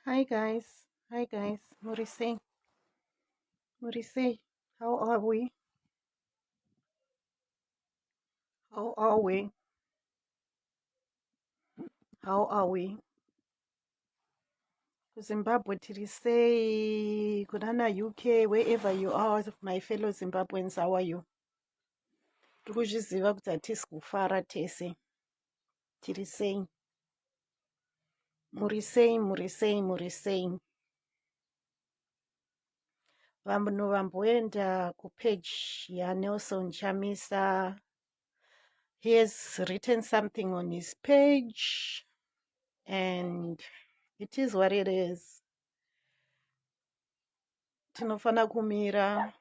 Hi guys. Hi guys. Murise. Murise. How are we? How are we? How are we? Zimbabwe tirisei. Kunana UK, wherever you are, my fellow Zimbabweans, how are you? Tikuzviziva kuti hatisi kufara tese. Tirisei. Murisei, murisei, murisei. Vanhu vamboenda kupage yaNelson Chamisa. He has written something on his page and it is what it is. Tinofana kumira.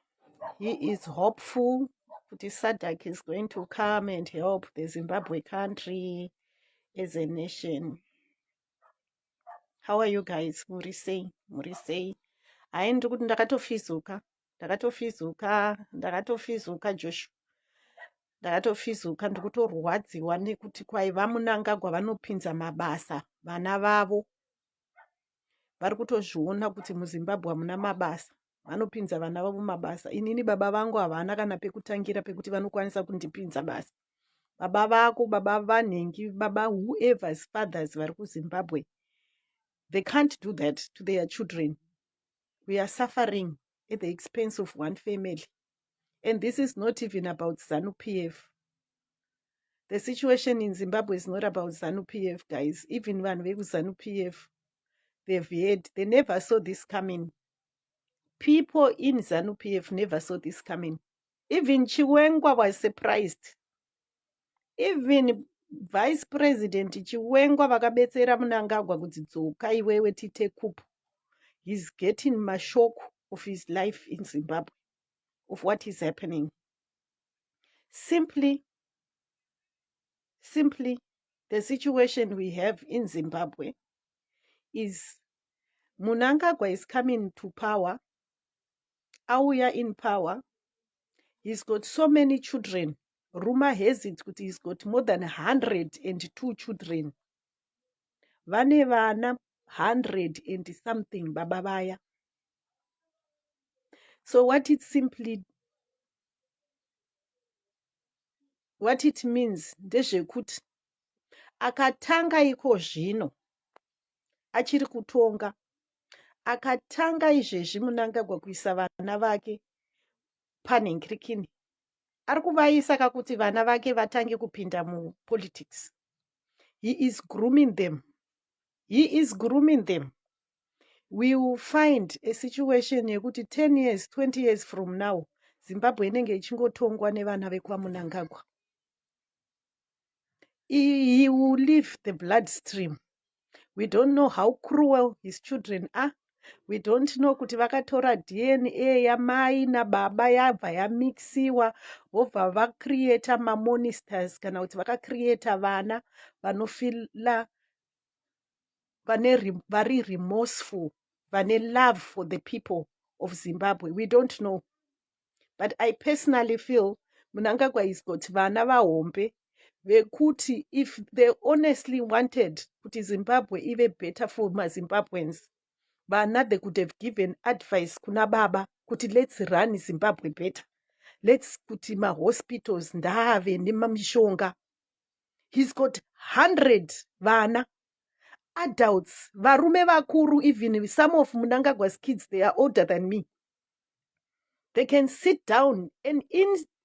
He is hopeful that SADC is going to come and help the Zimbabwe country as a nation. How are you guys? Murisei, murisei. Haindi kuti ndakatofizuka. Ndakatofizuka Joshua. Ndakatofizuka ndikutorwadziwa nekuti kwaiva Munangagwa vanopinza mabasa vana vavo. Vari kutozviona kuti muZimbabwe hamuna mabasa. Vanopinza vana vavo mabasa. Inini baba vangu havana kana pekutangira pekuti vanokwanisa kundipinza basa. Baba vako, baba vanhengi, baba whoever's fathers vari kuZimbabwe, they can't do that to their children. We are suffering at the expense of one family. And this is not even about ZANU-PF. The situation in Zimbabwe is not about ZANU-PF, guys. Even when we ZANU-PF, they never saw this coming. People in ZANU-PF never saw this coming. Even Chiwengwa was surprised. Even Vice President Chiwengwa vakabetsera Munangagwa kuti dzoka iwewe tite kupu. He's getting a shock of his life in Zimbabwe, of what is happening. Simply, the situation we have in Zimbabwe is Munangagwa is coming to power. Auya in power. He's got so many children. Rumor has it that he's got more than 102 children. Vane vana 100 and something baba vaya. So what it means ndezvekuti akatanga iko zvino achiri kutonga, akatanga izvezvi Munangagwa kuisa vana vake panhengerikini, ari kuvaisa kakuti vana vake vatange kupinda mupolitics. He is grooming them. We will find a situation yekuti 10 years, 20 years from now, Zimbabwe inenge ichingotongwa nevana vekwaMunangagwa. He will leave the bloodstream. We don't know how cruel his children are. We don't know kuti vakatora DNA yamai nababa yabva yamixiwa vobva vacreata mamonsters kana kuti vakacreata vana vanofila vari remorseful, vane love for the people of Zimbabwe. We don't know. But I personally feel Munangagwa is got vana vahombe vekuti if they honestly wanted kuti Zimbabwe ive better for Zimbabweans, vana they could have given advice kuna baba kuti let's run Zimbabwe better. Let's kuti mahospitals ndaave nemamishonga. He's got 100 vana. Adults, varume vakuru, even some of Munangagwa's kids, they are older than me. They can sit down and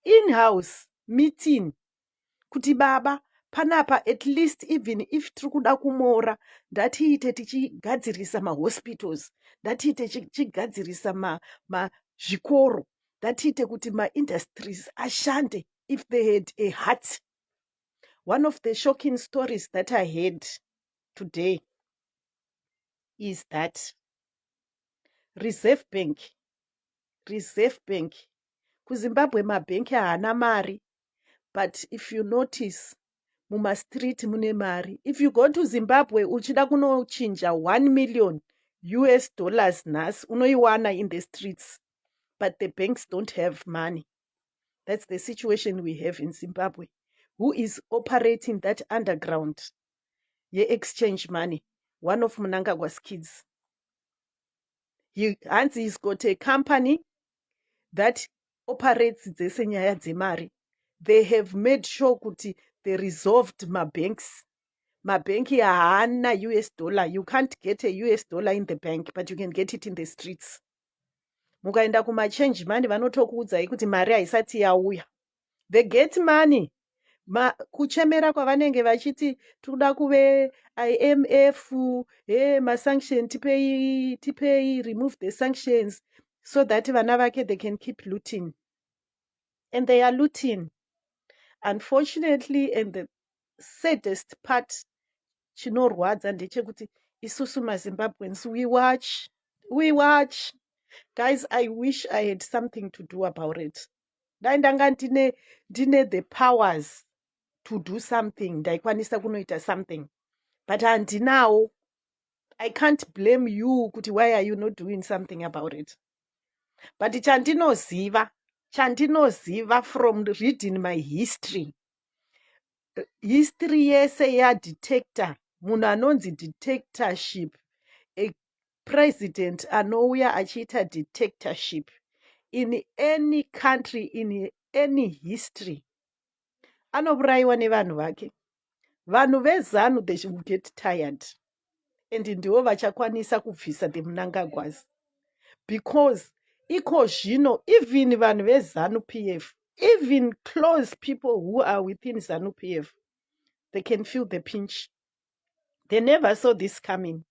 in-house meeting. Kuti baba, panapa at least even if tikuda kumora, ndatiite tichigadzirisa mahospitals, ndatiite tichigadzirisa zvikoro, ndatiite kuti industries ashande if they had a heart. One of the shocking stories that I heard today is that Reserve Bank, kuZimbabwe mabhenki haana mari, but if you notice, mumastreet mune mari. If you go to Zimbabwe, uchida kunochinja $1 million nhasi, unoiwana in the streets, but the banks don't have money. That's the situation we have in Zimbabwe. Who is operating that underground? Ye exchange money. One of Munangagwa's kids. Hansi he's got a company that operates dzese nyaya dzemari. They have made sure kuti they resolved mabanks. Mabanki haana US dollar. You can't get a US dollar in the bank, but you can get it in the streets. Mukaenda kumachange money vanotokuudzai kuti mari haisati yauya. They get money. Kuchemera kwavanenge vachiti toda kuve IMF, masanction tipei, remove the sanctions, so that vana vake they can keep looting. And they are looting. Unfortunately, and the saddest part, chinorwadza ndechekuti isusu maZimbabweans, we watch. Guys, I wish I had something to do about it. Ndanga ndine the powers to do something, ndaikwanisa kunoita something, but handinawo. I can't blame you kuti why are you not doing something about it. But chandinoziva from reading my history yese yadetector, munhu anonzi detectorship, a president anouya achiita detectorship in any country, in any history, anourayiwa nevanhu vake. Vanhu vezanu, they will get tired, and ndivo vachakwanisa kubvisa the Munangagwas, because iko zvino even vanhu vezanu PF, even close people who are within ZANU PF, they can feel the pinch. They never saw this coming.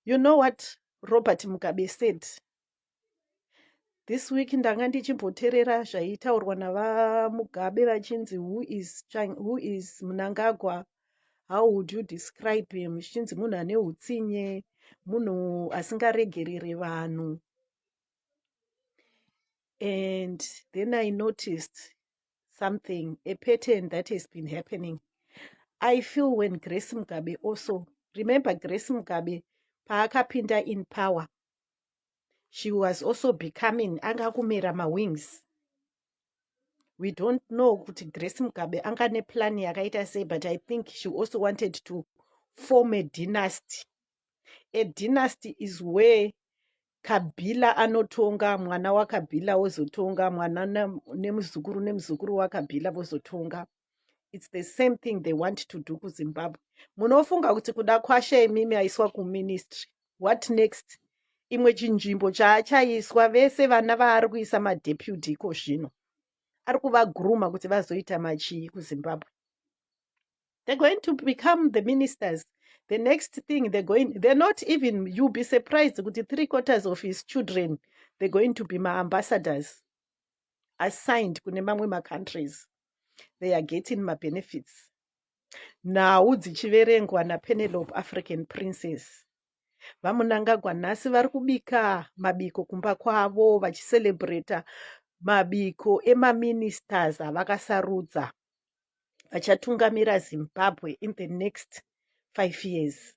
You know what Robert Mugabe said? This week ndanga ndichimboteerera zvaitaurwa navaMugabe vachinzi who is Munangagwa, how would you describe him? Zvichinzi munhu ane utsinye, munhu asingaregerere vanhu. And then I noticed something, a pattern that has been happening. I feel when Grace Mugabe also, remember Grace Mugabe paakapinda in power, she was also becoming angakumera mawings. We don't know kuti Grace Mugabe angane plan yakaita sei, but I think she also wanted to form a dynasty. A dynasty is where Kabila anotonga, mwana wa Kabila wozotonga, mwana nemuzukuru wa Kabila wozotonga. It's the same thing they want to do ku Zimbabwe. Munofunga kuti kuda kwasha imimi aiswa ku ministry. What next? Imwe chinzvimbo chaachaiswa vese vana vaari kuisa madeputy iko zvino. Ari kuvaguruma kuti vazoita machii ku Zimbabwe. They're going to become the ministers. The next thing they're not even, you'll be surprised kuti 3/4 of his children, they're going to be my ambassadors assigned kune mamwe ma countries. They are getting my benefits. Nhau dzichiverengwa naPenelope African Princess. VaMunangagwa nhasi vari kubika mabiko kumba kwavo vachicelebrata mabiko emaministers avakasarudza vachatungamira Zimbabwe in the next 5 years.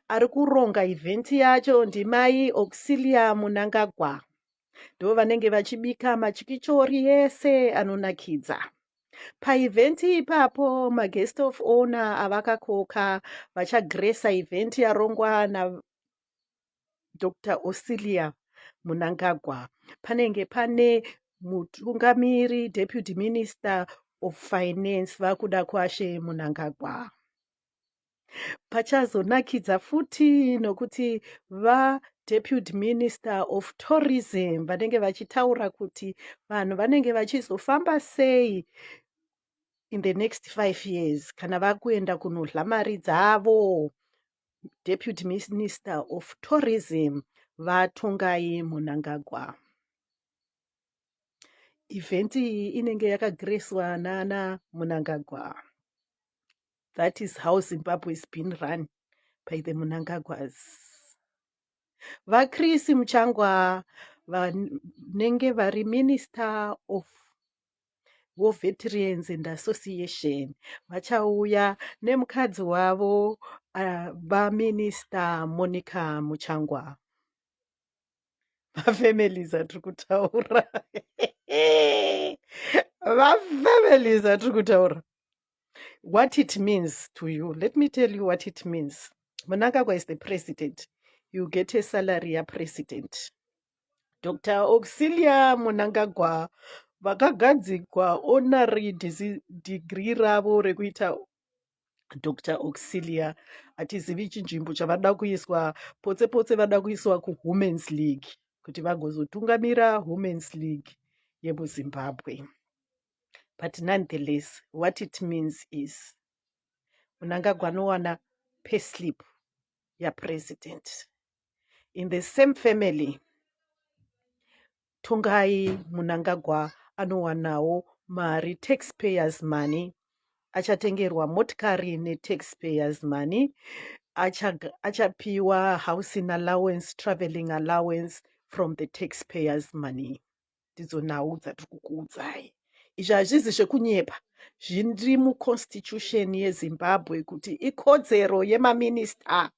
Ari kuronga event yacho ndimai Auxilia Munangagwa. Ndo vanenge vachibika machikichori yese anonakidza. Paevent ipapo maguest of honor avakakoka vachagresa event yarongwa naDr. Auxilia Munangagwa. Panenge pane mutungamiri, deputy minister of finance vakuda kwashe Munangagwa. Pachazonakidza futi nokuti deputy minister of tourism vanenge vachitaura kuti vanhu vanenge vachizofamba sei in the next 5 years kana vakuenda kunodla mari dzavo. Deputy minister of tourism vatongai Munangagwa. Event iyi inenge yakagreswa nana Munangagwa. That is how Zimbabwe is being run, by the Munangagwas. VaChris Muchangwa vanenge vari minister of War Veterans and Association vachauya nemukadzi wavo vaMinista Monica Muchangwa. Vafamilies atiri kutaura. Vafamilies atiri kutaura. What it means to you, let me tell you what it means. Munangagwa is the president. You get a salary ya president. Dr. Auxilia Munangagwa vakagadzikwa honorary degree ravo rekuita Dr. Auxilia. Hatizivi chinzvimbo chavada kuiswa, potse potse vada kuiswa kuWomen's League kuti vagozotungamira Women's League yemuZimbabwe. But nonetheless, what it means is Munangagwa anowana payslip yapresident. In the same family, Tongai Munangagwa anowanawo mari, taxpayers money, achatengerwa motikari netaxpayers money, achapiwa housing allowance, traveling allowance from the taxpayers money. Ndidzo nhau dzatiri kukuudzai. Izvi hazvisi zvekunyepa, zviri muconstitution yeZimbabwe kuti ikodzero yemaminista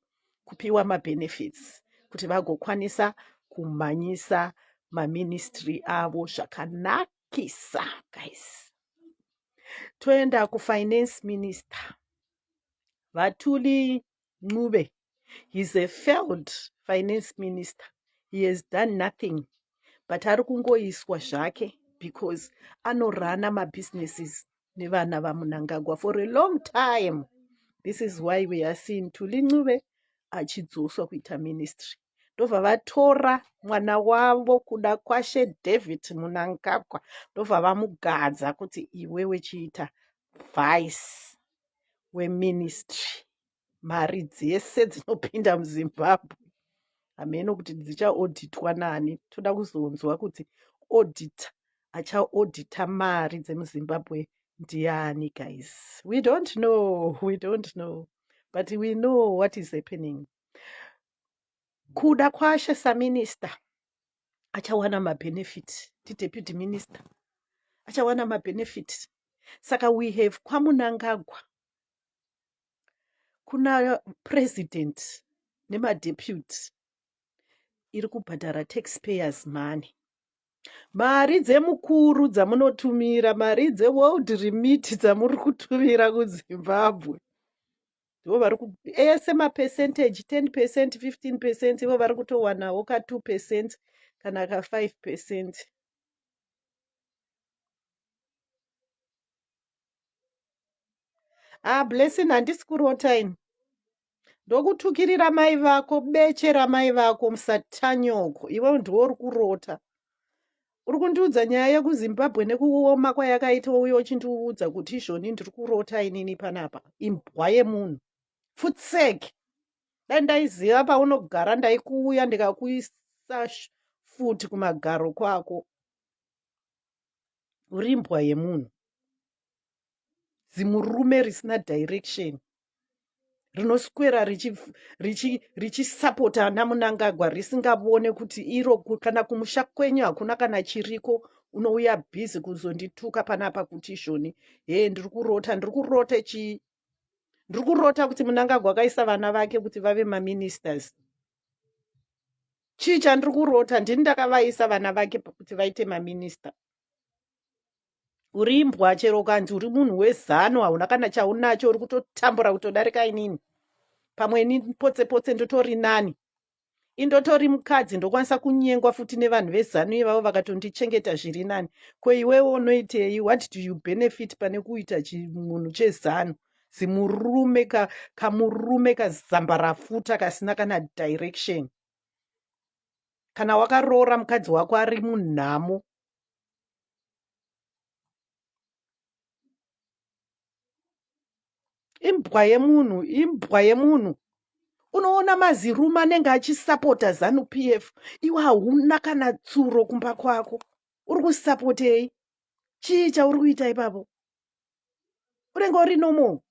kupiwa mabenefits kuti vagokwanisa kumhanyisa maministry avo zvakanakisa. Guys, toenda kufinance minister Vatuli Ncube. He's a failed finance minister. He has done nothing but ari kungoiswa zvake because anorana mabusinesses nevana vaMunangagwa for a long time. This is why we are seeing Tuli Ncube achidzoswa kuita ministry. Ndobva vatora mwana wavo kuda kwashe David Munangagwa, ndobva vamugadza kuti iwewe chiita vice weministry. Mari dzese dzinopinda muZimbabwe hameno kuti dzichaodhitwa nani. Toda kuzonzwa kuti auditor achaodhita mari dzemuZimbabwe ndiani. Guys, we don't know, but we know what is happening. Kuda kwashe saminister achawana mabenefit, deputy minister achawana mabenefit. Saka we have kwaMunangagwa kuna president nemadeputy iri kubhadhara taxpayers money. Mari dzemukuru dzamunotumira, mari dzeworld remit dzamuri kutumira kuZimbabwe, ndivo vari ese mapercentage 10%, 15%, ivo vari kutowanawo ka 2% kana ka 5%. Blessing, handisi kurota ini, ndokutukirira mai vako, bechera mai vako, musatanyoko. Ivo ndiwo uri kurota. Uri kundiudza nyaya yekuZimbabwe nekuoma kwayakaita, uyo uchindiudza kuti izvoni ndiri kurota inini panapa. Imbwa yemunhu, futseke. Dai ndaiziva paunogara ndaikuuya ndikakuisa futi kumagaro kwako. Uri imbwa yemunhu, zimurume risina direction, rinoswera richisapota naMunangagwa risingabone kuti iro kana kumusha kwenyu hakuna kana chiriko. Unouya bhizi kuzondituka panapa kuti izvoni ndiri kurota chii? Ndiri kurota kuti Munangagwa akaisa vana vake kuti vave maministers. Chii chandiri kurota? Ndini ndakavaisa vana vake kuti vaite maminista. Uri imbwa, chero kanzi uri munhu wezano, hauna kana chaunacho, uri kutotambura kutodarika inini. Pamwe ni potse ndotori nani, indotori mukadzi, ndokwanisa kunyengwa futi nevanhu vezano ivavo vakatondichengeta zviri nani. Ko iwewe unoitei? What do you benefit pane kuita chimunhu chezano? Zimurume kamurume kazambarafuta kasina kana direction. Kana wakaroora mukadzi wako ari munhamo, imbwa yemunhu. Unoona mazirume anenge achisapota ZANU PF, iwe hauna kana tsuro kumba kwako. Uri kusapotei? Chii chauri kuita ipapo? Unenge uri nomo?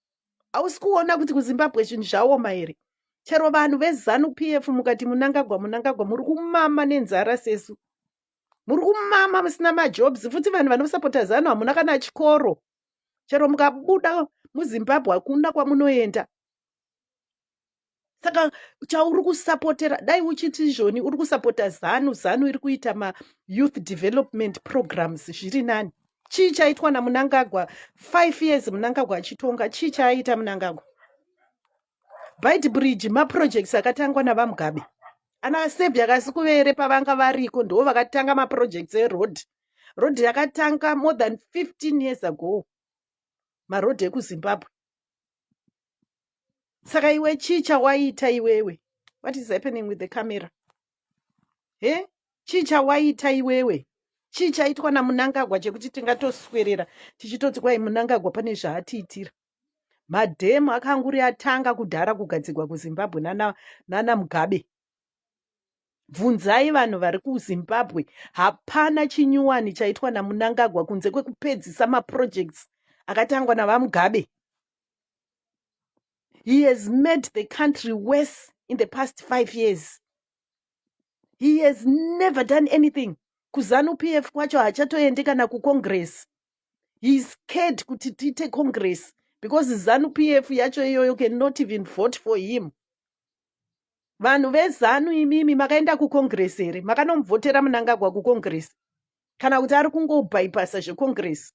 Hausi kuona kuti kuZimbabwe zvinhu zvaoma here? Chero vanhu veZANU PF mukati Munangagwa muri kumama nenzara sesu. Muri kumama musina majobs, futi vanhu vanosapota ZANU hamuna kana chikoro. Chero mukabuda muZimbabwe hakuna kwamunoenda. Saka chauri kusapotera, dai uchiti izvoni uri kusapota ZANU iri kuita ma-youth development programs zviri nani. Chii chaitwa naMunangagwa 5 years Munangagwa achitonga? Chii chaaita Munangagwa? Bite Bridge maprojects akatangwa navamugabe. Anasevhi akasi kuvere pavanga variko ndo vakatanga maprojects eroad. Road yakatanga more than 15 years ago. Marodhi ekuZimbabwe. Saka iwe chicha waita iwewe. What is happening with the camera? Chicha waita iwewe. Chicha itwa naMunangagwa chekuti tingatoswerera tichitoti kwai Munangagwa pane zvaatiitira. Madhemu akanguri atanga kudhara kugadzirwa kuZimbabwe nana Mugabe. Bvunzai vanhu vari kuZimbabwe, hapana chinyuwani chaitwa naMunangagwa kunze kwekupedzisa maprojects akatangwa navaMugabe. He has made the country worse in the past 5 years. He has never done anything. KuZANU-PF kwacho hachatoendi kana kuCongress. He is scared kuti tiite Congress because ZANU-PF yacho iyoyo cannot even vote for him. Vanhu veZANU imimi makaenda kuCongress here, makanomuvhotera Munangagwa kuCongress. Kana kuti ari kungobypassa zveCongress.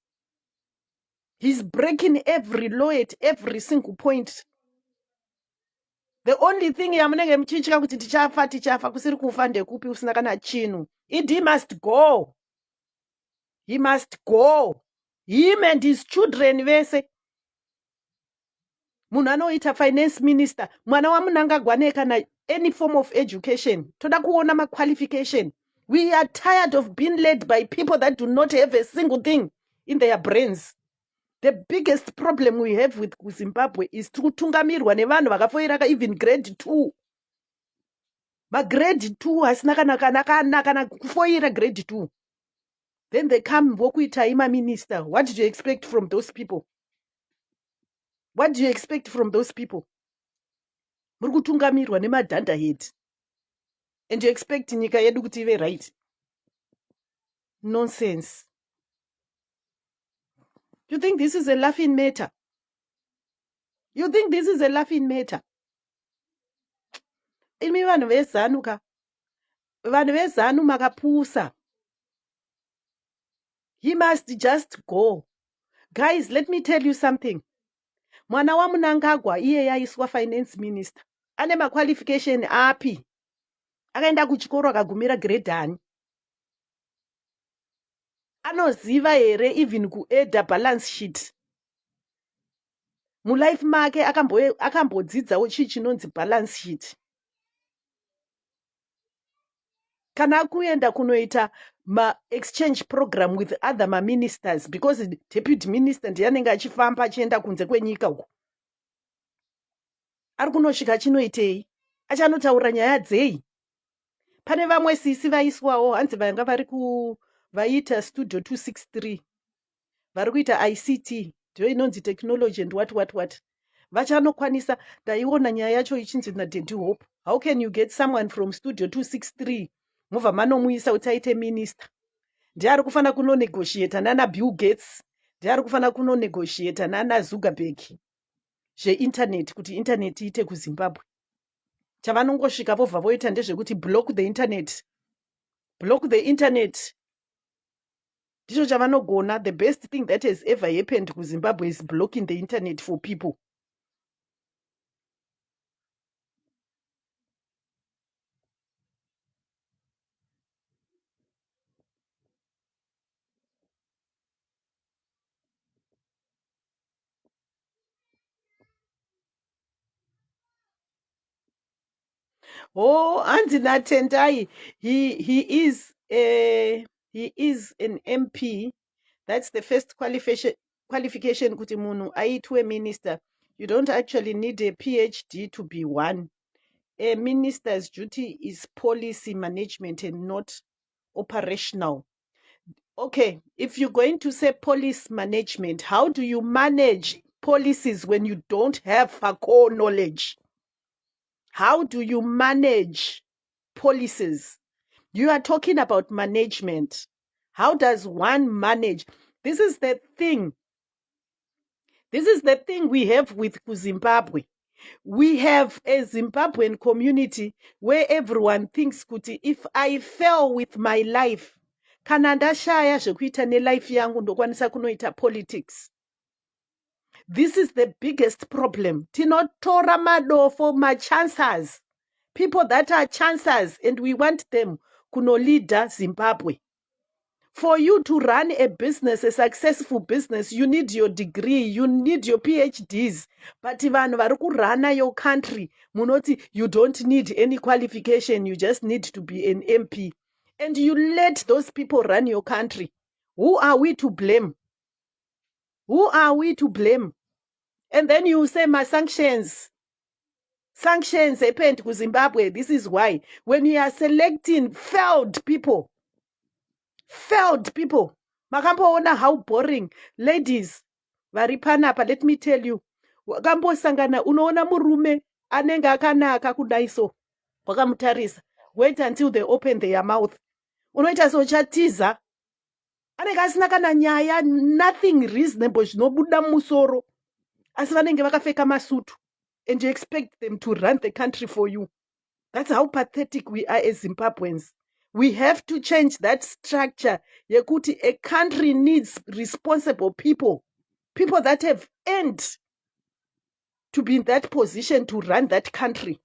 He's breaking every law at every single point. The only thing yamunenge muchitya kuti tichafa kusiri kufa ndekupi usina kana chinhu. He must go. He must go. Him and his children vese. Munhu anoita finance minister. Mwana waMunangagwa nekana any form of education. Toda kuona ma-qualification. We are tired of being led by people that do not have a single thing in their brains. The biggest problem we have with Zimbabwe is kutungamirwa nevanhu vakafoira even grade 2. Grade 2 hasina kana kufoira grade 2. Then they come vokuita ima minister. What do you expect from those people? What do you expect from those people? Muri kutungamirwa nemadhanda head. And you expect nyika yedu kuti ive right? Nonsense. You think this is a laughing matter? You think this is a laughing matter? Imi vanhu veZANU ka. Vanhu veZANU makapusa. He must just go. Guys, let me tell you something. Mwana waMunangagwa iye yaiswa finance minister. Ane ma-qualification api. Akaenda kuchikoro akagumira grade 1. Anoziva here even kueda balance sheet. Mulife make akambodzidzawo chinonzi balance sheet. Kana kuenda kunoita ma-exchange program with other ma-ministers because deputy minister ndiyanenge achifamba achienda kunze kwenyika uko. Ari kunosvika chinoitei? Achanotaura nyaya dzei? Pane vamwe sisi vaiswawo hanzi vanga vaita studio 263. Vari kuita ICT, ndiyo inonzi technology and what. Vachanokwanisa, ndaiona nyaya yacho ichinzi naDaddy Hope. How can you get someone from studio 263? Mova manomuisa kuti aite minister. Ndiye ari kufana kunonegotiata nana Bill Gates. Ndiye ari kufana kunonegotiata nana Zuckerberg. Zve-internet, kuti internet iite kuZimbabwe. Chavanongosvika vobva voita ndezvekuti block the internet. Block the internet. Ndicho chavanogona. The best thing that has ever happened kuZimbabwe is blocking the internet for people. Oh, Andy Natendai, he is an MP. That's the first qualification kuti munhu aitwe minister. You don't actually need a PhD to be one. A minister's duty is policy management and not operational. Okay, if you're going to say policy management, how do you manage policies when you don't have a core knowledge? How do you manage policies? You are talking about management. How does one manage? This is the thing. This is the thing we have with Zimbabwe. We have a Zimbabwean community where everyone thinks kuti if I fail with my life, kana ndashaya zvekuita nelife yangu ndokwanisa kunoita politics. This is the biggest problem. Tinotora madofo chancers. People that are chancers, and we want them kuno leader Zimbabwe. For you to run a business, a successful business, you need your degree, you need your PhDs. But even run your country, munoti, you don't need any qualification, you just need to be an MP. And you let those people run your country. Who are we to blame? Who are we to blame? And then you say, my sanctions happened to Zimbabwe. This is why. When you are selecting failed people, makamboona how boring. Ladies varipanapa, let me tell you, wakambosangana unoona murume anenge akanaka kudaiso wakamutarisa, wait until they open their mouth, unoita sochatiza, anenge asina kana nyaya, nothing reasonable zvinobuda mumusoro, asi vanenge vakapfeka masutu, and you expect them to run the country for you. That's how pathetic we are as Zimbabweans. We have to change that structure. Yekuti, a country needs responsible people that have earned to be in that position to run that country.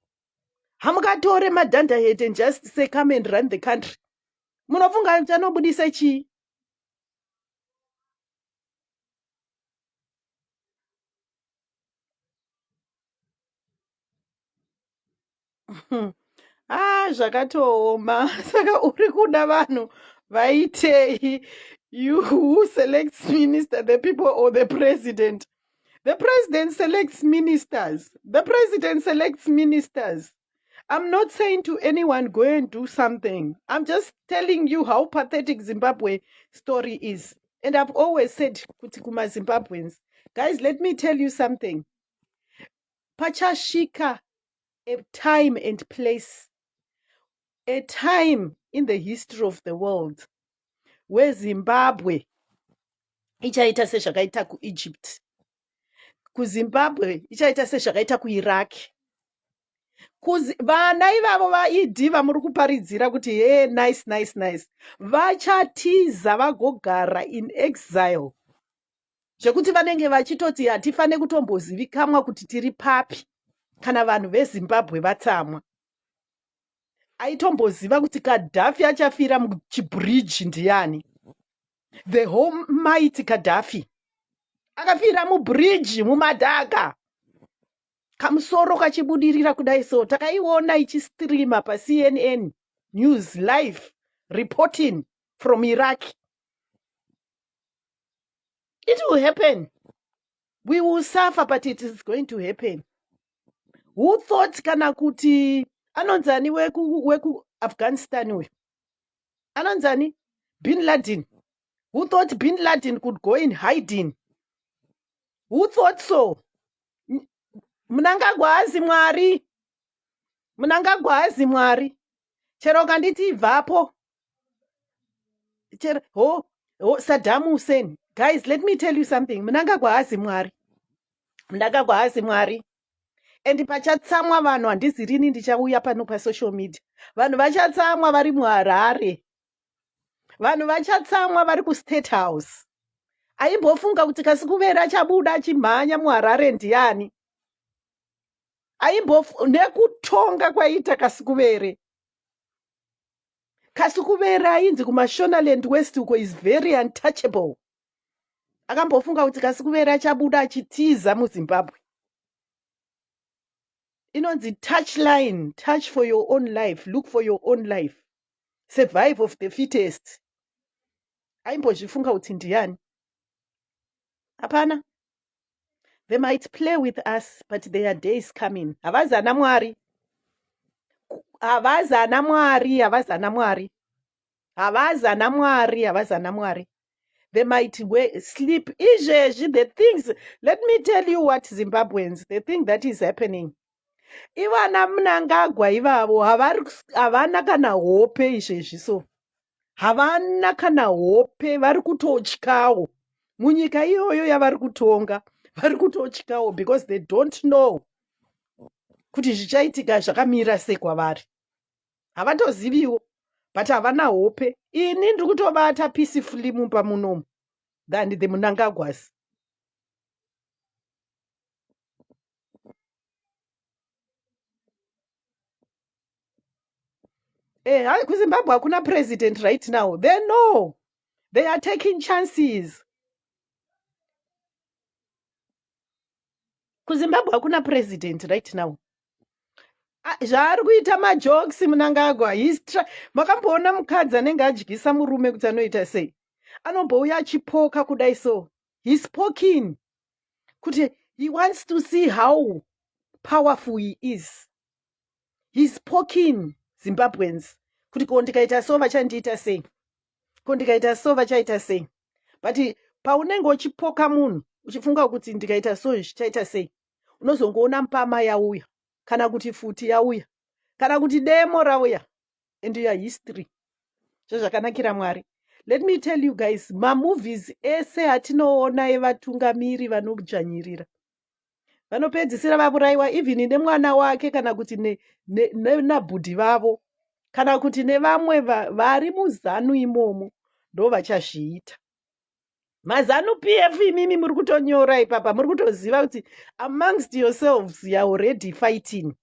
Hamukatore madanda head and just say, come and run the country. Munofunga chanobudisa chi? Zvakatooma. Saka uri kuda vanhu vaitei? You who selects minister, the people or the president? The president selects ministers. The president selects ministers. I'm not saying to anyone, go and do something. I'm just telling you how pathetic Zimbabwe story is. And I've always said, Kutikuma Zimbabweans, guys, let me tell you something. Pachashika, a time and place, a time in the history of the world where Zimbabwe ichaita sezvakaita kuEgypt, kuZimbabwe ichaita sezvakaita kuIraq. Vana ivavo vaidhi vamuri kuparidzira kuti hey, nice vachatiza vagogara in exile, zvekuti vanenge vachitoti hatifane kutombozivikamwa kuti tiri papi kana vanhu veZimbabwe vatsamwa. Aitomboziva kuti Gaddafi achafira muchibridge ndiani? The whole mighty Gaddafi akafira mubridge mumadhaka, kamusoro kachibudirira kudai. So takaiona ichistreama paCNN News live reporting from Iraq. It will happen. We will suffer, but it is going to happen. Who thought kana kuti anonzani weku Afghanistan we? Anonzani? Bin Laden. Who thought Bin Laden could go in hiding? Who thought so? Munangagwe hazi Mwari. Chero kanditi ibvapo. Saddam Hussein. Guys, let me tell you something. Munangagwe hazi Mwari. And pachatsamwa vanhu, handisi rini ndichauya pano pasocial media. Vanhu vachatsamwa vari muHarare. Vanhu vachatsamwa vari kuState House. Aimbofunga kuti Kasukuvere achabuda achimhanya muHarare ndiani? Nekutonga kwaita Kasukuvere. Kasukuvere ainzi kumaShonaland West uko is very untouchable. Akambofunga kuti Kasukuvere achabuda achitiza muZimbabwe. Inonzi touchline, touch for your own life, look for your own life, survive of the fittest. Aimbozvifunga kuti ndiani? Hapana. They might play with us, but their day is coming. Havazana Mwari. They might sleep. The things, let me tell you what Zimbabweans, the thing that is happening. Ivana Munangagwe ivavo havana kana hope izvezvi so. Havana kana hope, vari kutotyawo. Munyika iyoyo yavari kutonga, vari kutotyawo because they don't know kuti zvichaitika zvakamira sei kwavari. Havatoziviwo, but havana hope. Ini ndiri kutovata peacefully mumba munomu than the Munangagwas. kuzimbabwe hakuna president right now. They know. They are taking chances. Kuzimbabwe hakuna president right now. Zvaari kuita majokes Munangagwa. Makamboona mukadzi anenge adyisa murume kuti anoita sei? Anombouya achipoka kudai so. He's poking. Kuti he wants to see how powerful he is. He's poking Zimbabweans. Kuti ko ndikaita so vachandiita sei? Ko ndikaita so vachaita sei? But paunenge uchipoka munhu uchifunga kuti ndikaita so zvichaita sei, unozongoona mpama yauya, kana kuti futi yauya, kana kuti demo rauya, and your history. Zvakanakira Mwari. Let me tell you guys, mamovies ese atinoona evatungamiri vanodzvanyirira vanopedzisira vavurayiwa even nemwana wake, kana kuti nabhudhi vavo, kana kuti nevamwe vari muzanu imomo ndo vachazviita. Mazanu PF imimi muri kutonyora ipapa, muri kutoziva kuti amongst yourselves you are already fighting.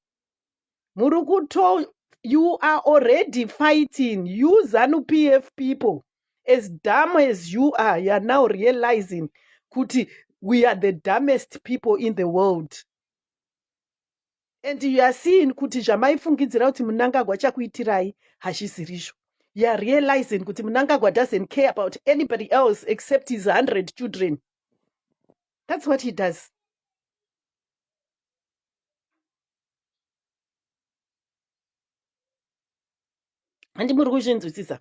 You are already fighting. You Zanu PF people, as dumb as you are now realizing kuti we are the dumbest people in the world. And you are seeing kuti zvamaifungidzira kuti Munangagwa chakuitirai hazvisirizvo. You are realizing kuti Munangagwa doesn't care about anybody else except his 100 children. That's what he does. Handi muri kuzvinzwisisa.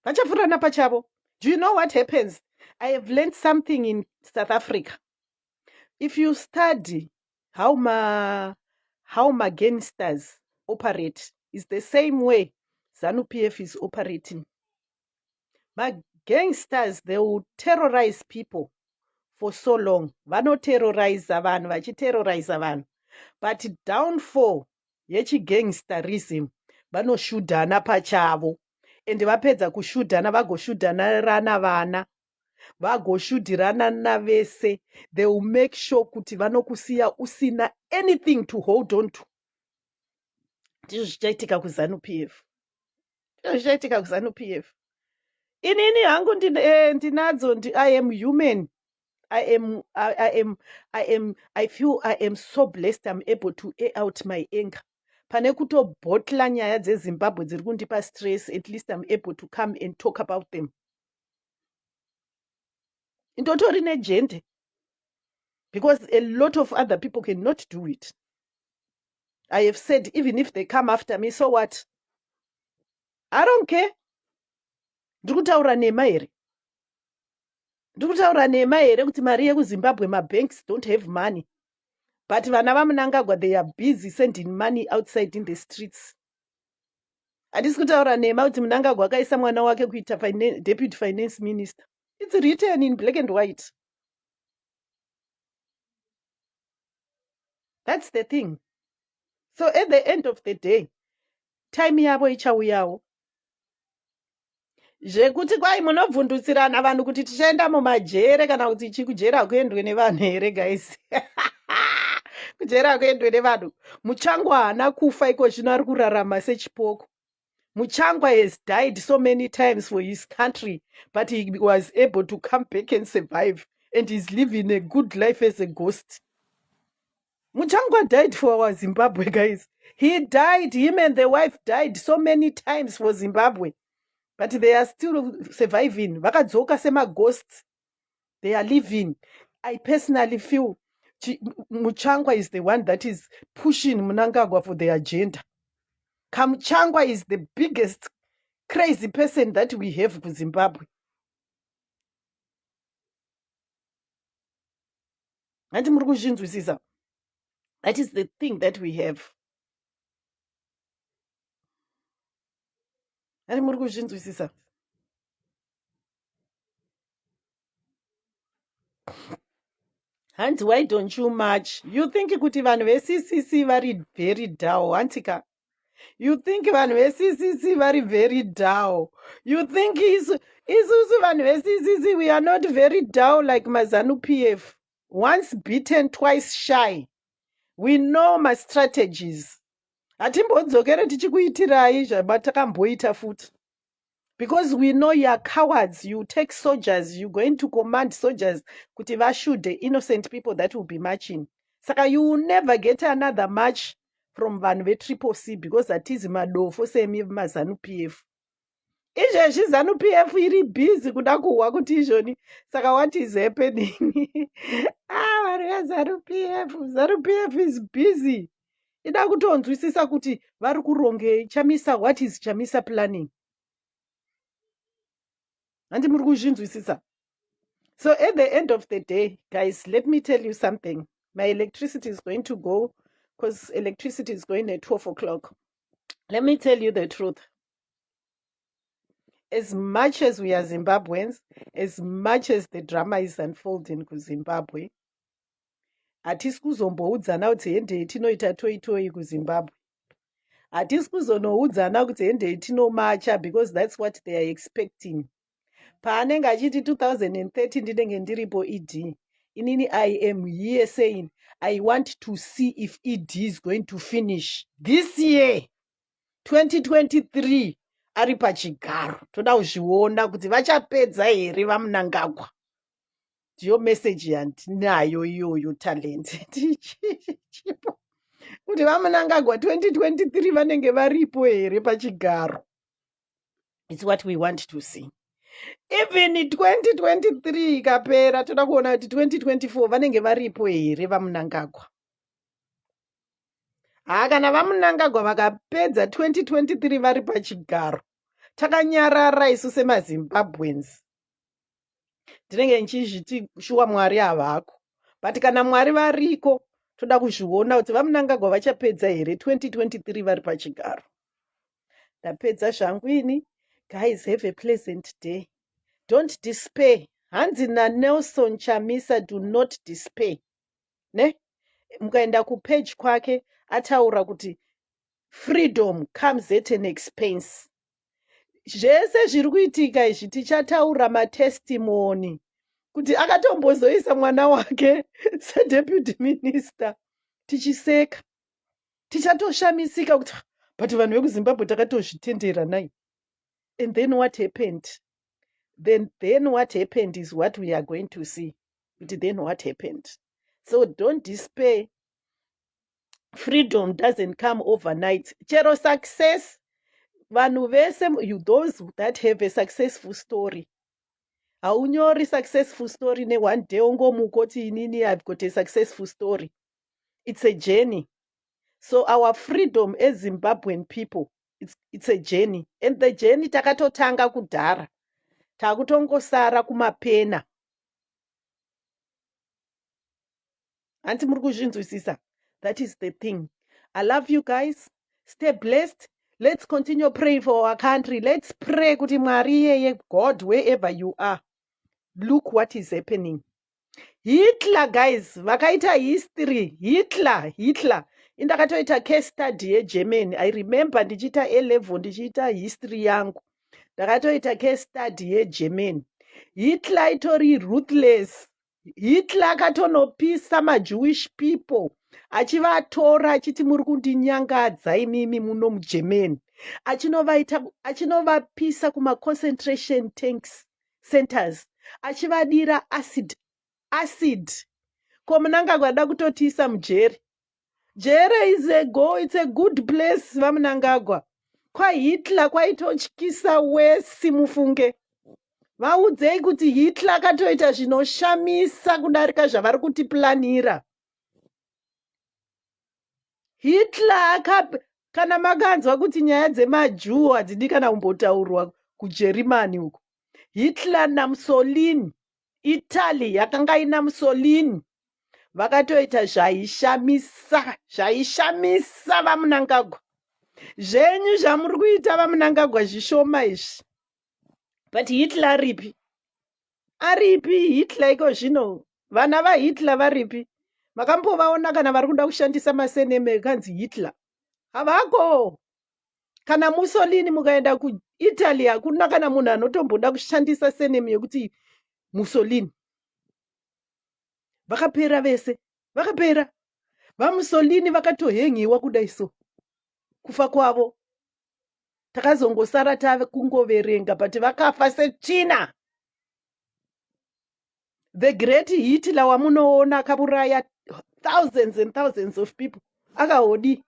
Vachafurana pachavo. Do you know what happens? I have learned something in South Africa. If you study how gangsters operate, it's the same way ZANU PF is operating. My gangsters, they will terrorize people for so long. Vanoterrorize vanhu, vachiterrorize vanhu. But downfall yechigangsterism, vanoshudhana pachavo. And vapedza kushudhana, vagoshudhanarana vana, vagoshudhirana navese. They will make sure kuti vanokusiya usina anything to hold on to. Ndizvo zvichaitika kuZANU PF. Zvichaitika kuZANU PF. Inini hangu ndinadzo, I am human. I feel I am so blessed I'm able to air out my anger. Pane kutobhotla nyaya dzeZimbabwe dziri kundipa stress, at least I'm able to come and talk about them. Indotori nejende. Because a lot of other people cannot do it. I have said, even if they come after me, so what? I don't care. Ndikutaura nema here. Ndikutaura nema here kuti mari yekuZimbabwe, my banks don't have money. But vana vaMunangagwa, they are busy sending money outside in the streets. Handisi kutaura nema kuti Munangagwa akaisa mwana wake kuita deputy finance minister. It's written in black and white. That's the thing. So at the end of the day, time yavo ichauyawo. Zvekuti kwai munovhundutsirana vanhu kuti tichaenda mumajere kana kuti chikujera kuendwe nevanhu here guys. Kujera kuendwe nevanhu. Muchangwa haana kufa iko zvino ari kurarama sechipoko. Muchangwa has died so many times for his country, but he was able to come back and survive, and he's living a good life as a ghost. Muchangwa died for our Zimbabwe, guys. He died, him and the wife died so many times for Zimbabwe, but they are still surviving. Vakadzoka sema ghosts. They are living. I personally feel Muchangwa is the one that is pushing Munangagwa for the agenda. Kamuchangwa is the biggest crazy person that we have in Zimbabwe. That is the thing that we have. And why don't you march? You think kuti vanhu veCCC vari very dull, Antika? You think vanhu veCCC vari very dull? You think isusu vanhu veCCC we are not very dull like maZANU PF? Once beaten, twice shy. We know my strategies. hatimbodzokere tichikuitirai zvamatakamboita futi, because we know you are cowards. You take soldiers, you're going to command soldiers kuti vashude innocent people that will be marching. Saka you will never get another march from vanhu vetriple C, because hatizi madofo semi mazanu PF. Izvezvi zanu PF iri busy kuda kuhwa kuti izvoni. Saka what is happening? Vanhu vezanu PF is busy. Ida kutonzwisisa kuti vari kurongei. Chamisa, what is Chamisa planning? Handi muri kuzvinzwisisa. So at the end of the day, guys, let me tell you something. My electricity is going to go, because electricity is going at 12 o'clock. Let me tell you the truth. As much as we are Zimbabweans, as much as the drama is unfolding kuZimbabwe, hatisi kuzomboudzana kuti hende tinoita toi kuZimbabwe. Hatisi kuzonoudzana kuti hende tinomacha, because that's what they are expecting. Paanenge achiti 2030 ndinenge ndiripo ED. Inini, I am here saying I want to see if ED is going to finish this year 2023 ari pachigaro. Toda kuzviona kuti vachapedza here vaMunangagwa. Ndiyo message yandinayo iyoyo talent. Kuti vaMunangagwa 2023 vanenge varipo here pachigaro. It's what we want to see. Even 2023 ikapera toda kuona kuti 2024 vanenge varipo here vaMunangagwa. Kana vaMunangagwa vakapedza 2023 vari pachigaro, takanyarara isu semaZimbabweans. Ndinenge ndichizviti shuwa Mwari havako. But kana Mwari variko, toda kuzviona kuti vaMunangagwa vachapedza here 2023 vari pachigaro. Ndapedza zvangu ini. Guys, have a pleasant day. Don't despair. Hanzi naNelson Chamisa, do not despair. Ne? Mukaenda kupage kwake ataura kuti freedom comes at an expense. Zvese zviri kuitika izvi tichataura matestimony kuti akatombozoisa mwana wake sedeputy minister, tichiseka. Tichatoshamisika kuti but vanhu vekuZimbabwe takatozvitendera nai. And then what happened? Then what happened is what we are going to see. But then what happened? So don't despair. Freedom doesn't come overnight. Chero success. Vanhu vese, those that have a successful story. Haunyori successful story ne one day ongomukoti inini I've got a successful story. It's a journey. So our freedom as Zimbabwean people, it's a journey. And the journey takatotanga kudhara. Takutongosara kumapena. Anti muri kuzvinzwisisa. That is the thing. I love you guys. Stay blessed. Let's continue praying for our country. Let's pray kuti Mwari God, wherever you are. Look what is happening. Hitler, guys, vakaita history. Hitler. Indakatoita case study yeGermany. I remember ndichita A-level, ndichita history yangu. Ndakatoita case study yeGermany. Hitler itori ruthless. Hitler akatonopisa maJewish people. Achivatora achiti muri kundinyangadza imimi muno muGermany. Achinovapisa kuma concentration tanks centers. Achivadira acid. Ko Munangagwa ada kutotiisa mujeri. Jere it's a good place vaMunangagwa. Kwa Hitler kwaitotyisa wesi mufunge. Vaudzei kuti Hitler akatoita zvinoshamisa kudarika zvavari kutiplanira. Hitler kana makanzwa kuti nyaya dzemaJuu hadzidi kana kumbotaurwa kuJerimani uko. Hitler naMussolini, Italy yakanga ina Mussolini, vakatoita zvaishamisa vaMunangagwa. Zvenyu zvamuri kuita vaMunangagwa zvishoma izvi. But Hitler aripi Hitler iko zvino. Vana vaHitler varipi? Makambovaona kana vari kuda kushandisa maseneme ekanzi Hitler? Havako. Kana Mussolini mukaenda kuItaly hakuna kana munhu anotomboda kushandisa seneme yekuti Mussolini. Vakapera vese. Vakapera. VaMussolini vakatohengiwa kudai so. kufa kwavo. Takazongosara kungoverenga but vakafa setsvina. The great Hitler wamunoona akauraya thousands and thousands of people. Akaodi.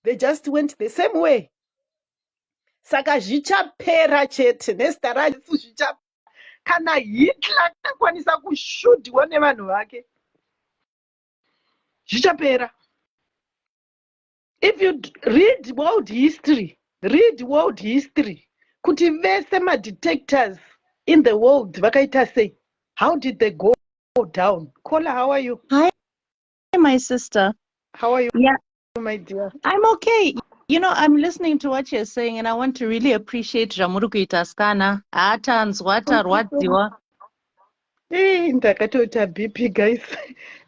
They just went the same way. Saka zvichapera chete nezita raJesu zvichapera. Kana Hitler akakwanisa kushudhwa nevanhu vake, zvichapera. If you read world history, kuti vese madetectors in the world vakaita sei? How did they go down? Kola, how are you? Hi, my sister. How are you, Yeah, my dear? I'm okay. You know, I'm listening to what you're saying, and I want to really appreciate Ramurukuita Skana. Atanzwa tarwadziwa. Hey, ndakatoita BP, guys.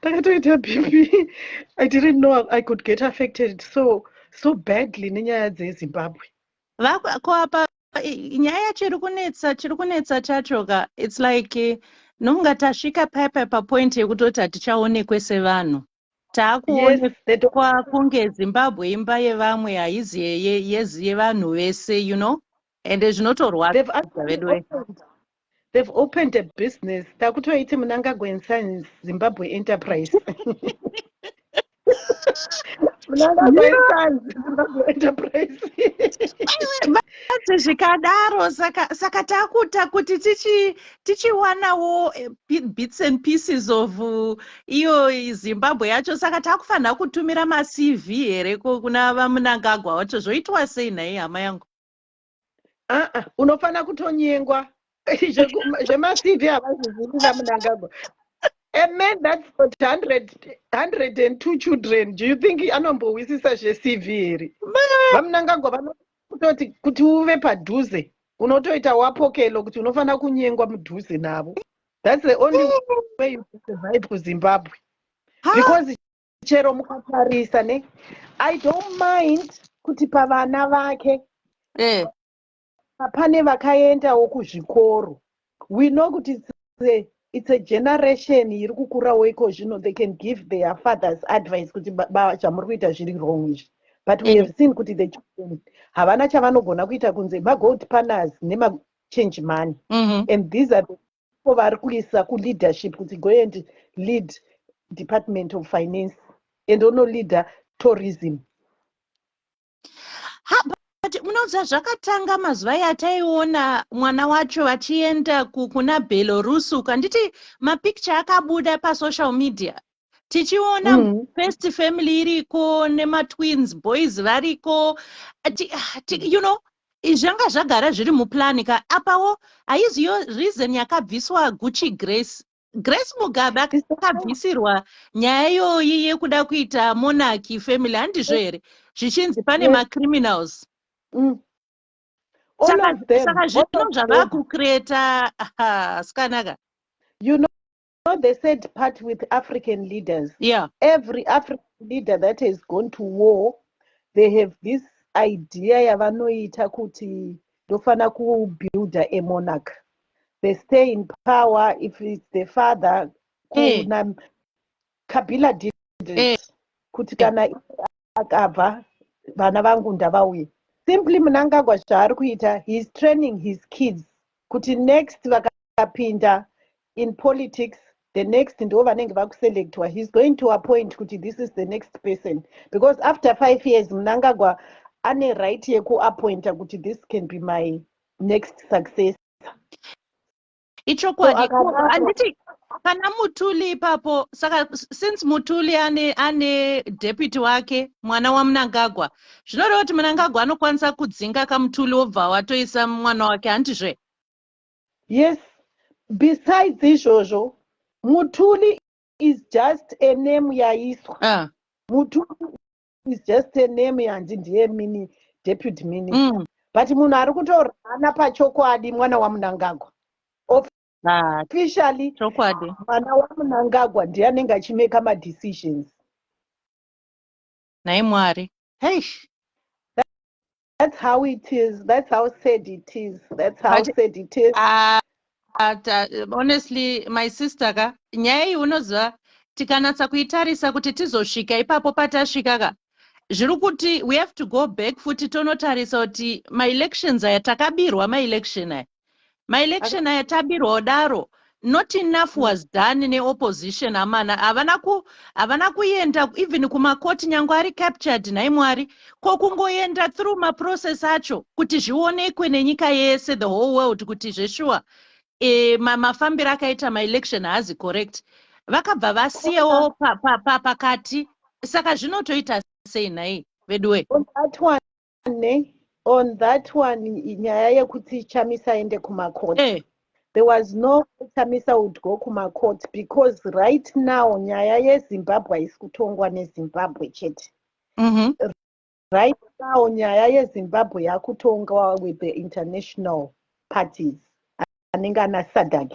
Ndakatoita BP. I didn't know I could get affected so badly nenyaya dzeZimbabwe. Vakuapa nyaya chiri kunetsa chachoka. It's like nonga tasvika papoint yekutoti hatichaonekwe sevanhu. Taakuonekwa kunge Zimbabwe imba yevamwe haizi yevanhu vese, you know, and zvinotorwadza vedwe. They've opened a business. Takutoiti Munangagwe Sons Zimbabwe Enterprise. Munangagwe Sons Zimbabwe Enterprise. Zvikadaro saka takuta kuti tichiwanawo bits and pieces of iyo Zimbabwe yacho, saka takufanira kutumira maCV here kuna vaMunangagwa wacho. Zvoitwa sei nhai hama yangu? Unofana kutonyengwa. ZvemaCV havazviziviri vaMunangagwa. A man that's got 102 children, do you think anombowisisa zveCV here? VaMunangagwa vanototi kuti uve padhuze unotoita wapokelo kuti unofana kunyengwa mudhuze navo. That's the only way you can survive kuZimbabwe. Because chero mukatarisa ne, I don't mind kuti pavana vake pane vakaendawo kuzvikoro. We know kuti it's a generation iri kukurawo iko zvino, they can give their fathers advice kuti zvamuri kuita zviri wrong izvi. But we have seen kuti the children havana chavanogona kuita kunze magold partners nema-change money. And these are the people vari kuisa kuleadership kuti go and lead Department of Finance and ono leader tourism. But unoziva zvakatanga mazuva ataiona mwana wacho achienda kuna Belarus uko, handiti mapicture akabuda pasocial media tichiona first family iriko nematwins boys variko, you know, zvanga zvagara zviri muplan. Apawo haiziyo reason yakabviswa Gucci Grace Mugabe akabvisirwa nyaya iyoyi yekuda kuita monarchy family, handizvo here zvichinzi pane macriminals. Saka zvino zvava kucreata skanaka. You know, they said part with African leaders. Yeah. Every African leader that has gone to war, they have this idea yavanoita kuti dofana build a monarch. They stay in power. If it's the father, Kabila did it. Kuti kana akava vana vangu ndavauye. Simply Munangagwa zvaari kuita, he's training his kids kuti next vakapinda in politics, the next ndo vanenge vakuselectwa, he's going to appoint kuti this is the next person, because after 5 years Munangagwa ane right yekuappointa kuti this can be my next successor. Ichokwadi handiti kana Mutuli ipapo, saka since Mutuli ane deputy wake mwana waMunangagwa, zvinoreva kuti Munangagwa anokwanisa kudzinga kaMutuli obva watoisa mwana wake, handizve? Yes. Besides izvozvo, Mutuli is just a name yaiswa. Mutuli is just a name yanzi ndiye deputy minister. But munhu ari kutorana pachokwadi mwana waMunangagwa. Officially, mwana waMunangagwa ndiye anenge achimeka ma-decisions. Nai Mwari. Hey. That's how it is. That's how sad it is. That's how sad it is. Honestly, my sister, nyaya iyi unoziva tikanatsa kuitarisa kuti tizosvika ipapo patasvika ka zviri kuti we have to go back futi tonotarisa kuti maelections aya takabirwa maelection aya tabirwa daro not enough was done neopposition amana havana kuenda even kumakoti nyange ari captured naimwari kokungoenda through maprocess acho kuti zvionekwe nenyika yese the whole world kuti zveshuwa mafambiro akaita maelection haazi correct vakabva vasiyewo pakati saka zvinotoita sei nhai veduwe on that one nyaya yekuti Chamisa ende kumakoti there was no Chamisa would go kumakoti because right now nyaya yeZimbabwe haisi kutongwa neZimbabwe chete. Right now nyaya yeZimbabwe yakutongwa with the international parties anenge ana SADC,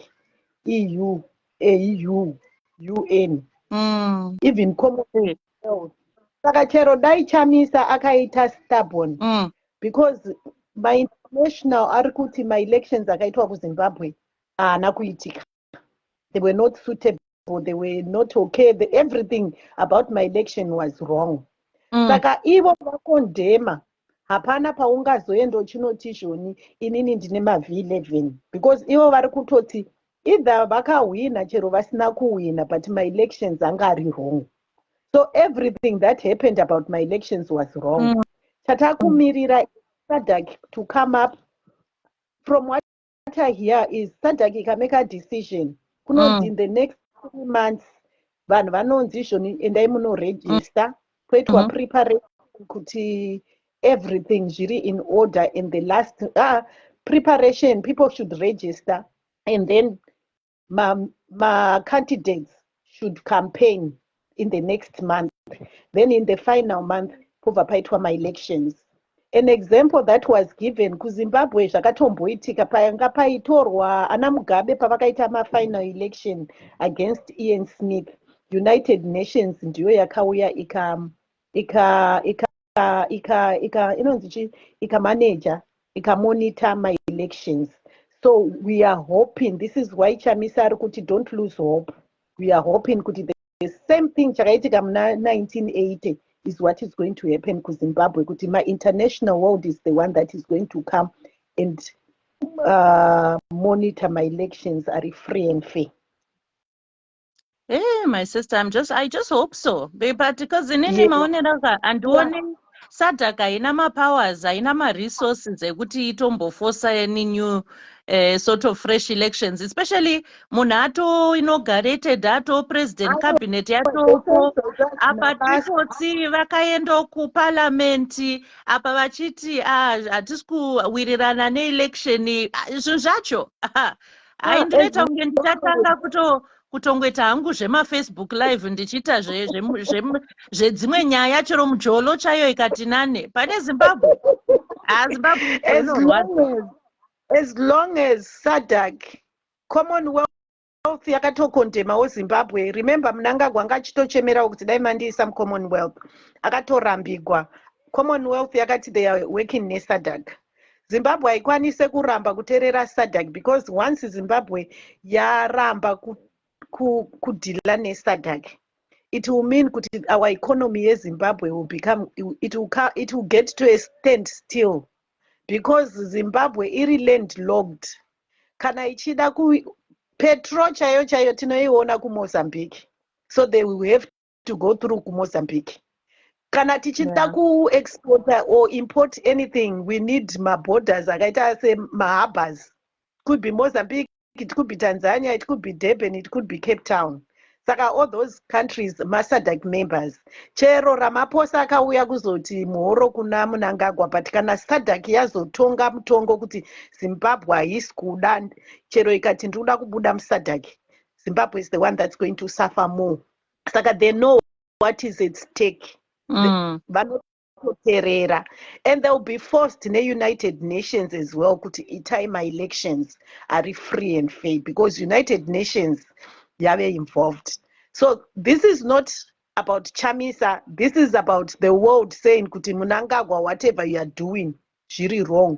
EU, AU, UN, even Commonwealth. Saka chero dai Chamisa akaita stubborn because my international ari kuti my elections akaitwa kuZimbabwe haana kuitika. They were not suitable, they were not okay, everything about my election was wrong. Saka ivo vakondema hapana paungazoenda uchinoti zvoni inini ndine mavhi 11 because ivo vari kutoti either vakahwina chero vasina kuhwina but my elections anga ari wrong. So everything that happened about my elections was wrong. Tatakumirira SADC to come up. From what I hear is SADC can make a decision. In the next 3 months, vanonzi zvoni endai muno register. Kweitwa preparation kuti everything zviri in order in the last preparation. People should register and then my candidates should campaign in the next month. Then in the final month, povapaitwa my elections. An example that was given kuZimbabwe zvakatomboitika payanga paitorwa ana Mugabe pavakaita ma-final election against Ian Smith. United Nations ndiyo yakauya monitor my elections. So we are hoping, this is why Chamisa ari kuti don't lose hope. We are hoping kuti the same thing chakaitika muna 1980 is what is going to happen to Zimbabwe. Kuti my international world is the one that is going to come and monitor my elections are free and fair. Hey, my sister, I just hope so. But because in any maonera and one SADC haina ma-powers, haina ma-resources ekuti itomboforsa any new sort of fresh elections, especially munato inaugurated ato president cabinet yatoko apa tipotsi vakaenda kuparliament apa vachiti hatisi kuwirirana neelection zvinhu zvacho ndinoita kunge ndichatanga kutongoita hangu zvemafacebook live ndichiita zvedzimwe nyaya chero mujolo chayo ikati nane pane Zimbabwe. Zimbabwe as long as SADC Commonwealth yakatokondemawo Zimbabwe. Remember Munangagwa anga achitochemerawo kuti dai mandiisa muCommonwealth akatorambigwa. Commonwealth yakati they are working neSADC. Zimbabwe haikwanise kuramba kuteerera SADC because once Zimbabwe yaramba kudhila neSADC, it will mean kuti our economy yeZimbabwe will become, it will get to a standstill because Zimbabwe iri landlocked. Kana ichida petrol chayo tinoiona kuMozambique, so they will have to go through kuMozambique. Kana tichida export or import anything, we need borders akaita harbors. Could be Mozambique, it could be Tanzania, it could be Durban, it could be Cape Town. Saka all those countries SADC members. Chero Ramaphosa akauya kuzoti muhoro kuna Munangagwa, but kana SADC yazotonga mutongo kuti Zimbabwe haisi kuda, chero ikati ndoda kubuda muSADC, Zimbabwe is the one that's going to suffer more. Saka they know what is at stake. Vanoterera, and they'll be forced in the United Nations as well kuti itai my elections are free and fair because United Nations yave involved. So this is not about Chamisa, this is about the world saying kuti Munangagwa, whatever you are doing zviri wrong.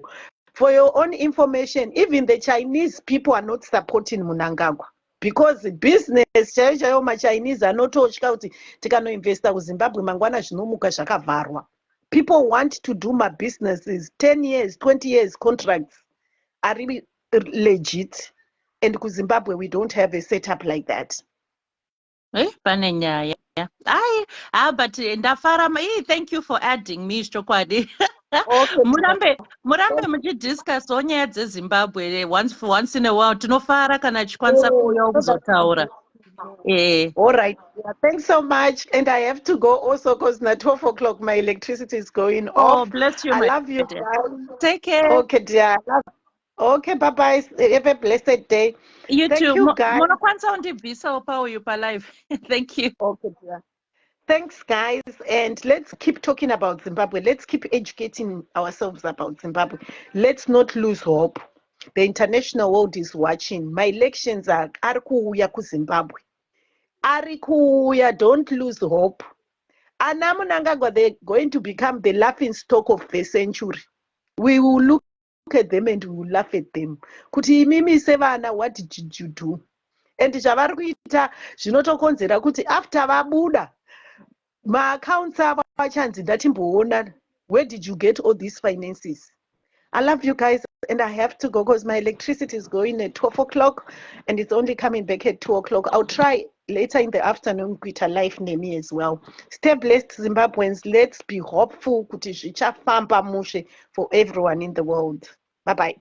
For your own information, even the Chinese people are not supporting Munangagwa. because business chaiyo chaiyo machinese anototya kuti tikanoinvesta kuzimbabwe mangwana zvinomuka zvakavharwa. People want to do my businesses 10 years 20 years contracts are really legit, and kuzimbabwe we don't have a setup like that. Pane nyaya. But ndafara. Thank you for adding me, chokwadi. Okay, murambe muchidiscuss nyaya dzezimbabwe once in a while. Tinofara kana chikwanisa kuuya kuzotaura. All right. Yeah, thanks so much. And I have to go also because at 12 o'clock my electricity is going off. Oh, bless you, I my love you dear. guys. Take care. Okay, dear. Okay, bye-bye. Have a blessed day. You Thank too. you, guys. Munokwanisa undibvisa upa uyu palive. Thank you. Okay, dear. Thanks, guys. And let's keep talking about Zimbabwe. Let's keep educating ourselves about Zimbabwe. Let's not lose hope. The international world is watching. My elections are kuuya kuZimbabwe. Arikuya, don't lose hope. Ana Munangagwa, they're going to become the laughing stock of the century. We will look at them and we will laugh at them. Kuti imimi sevana, what did you do? And zvavari kuita zvinotokonzera kuti after vabuda maaccounts avo achanzi ndatimboona, where did you get all these finances? I love you guys, and I have to go because my electricity is going at 12 o'clock and it's only coming back at 2 o'clock. I'll try later in the afternoon with a live name as well. Stay blessed, Zimbabweans. Let's be hopeful kuti zvichafamba mushe for everyone in the world. Bye-bye.